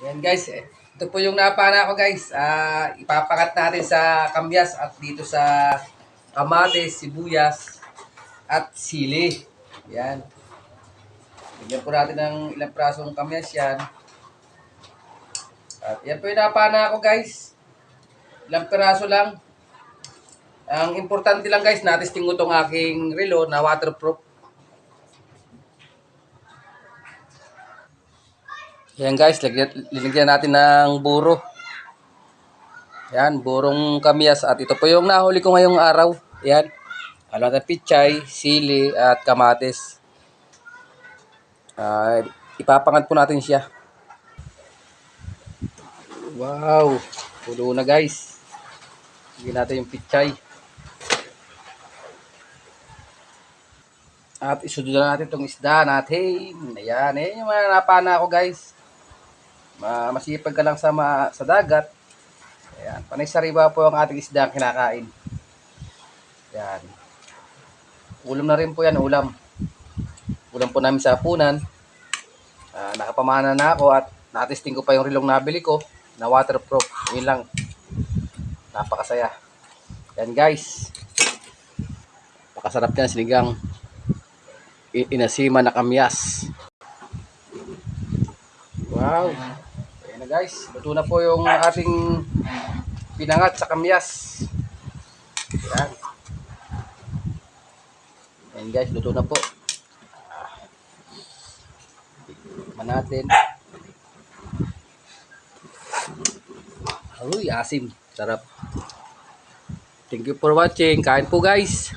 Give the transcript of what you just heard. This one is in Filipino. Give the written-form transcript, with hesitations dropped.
Yan guys, ito po yung napana ko guys. Ipapakat natin sa kamyas at dito sa kamatis, sibuyas at sili. Yan. Bigyan po natin ng ilang prasong kamyas yan. At yan po yung napana ko guys. Ilang piraso lang. Ang importante lang guys, natesting ko itong aking relo na waterproof. Yan guys, linagyan natin ng buro. Yan, burong kamyas. At ito po yung nahuli ko ngayong araw. Yan. Alam natin pichay, sili, at kamatis. Ipapangat po natin siya. Wow! Pulo na guys. Bigyan natin yung pichay. At isunod na natin itong isda natin. Ayan, yung mga napana ko guys. Masipag ka lang sa dagat. Ayan, panay sariwa po ang ating isda ang kinakain. Ayan. Ulam na rin po yan, ulam. Ulam po namin sa hapunan. Nakapamana na ako at natesting ko pa yung rilong nabili ko na waterproof. Yun lang. Napakasaya. Yan guys. Pakasarap yan sinigang. Inasima na kamyas. Wow. Ayan na guys. Luto na po yung ating pinangat sa kamyas. Ayan. Ayan guys. Luto na po. Natin. Uy, asim. Sarap. Thank you for watching. Kain po guys.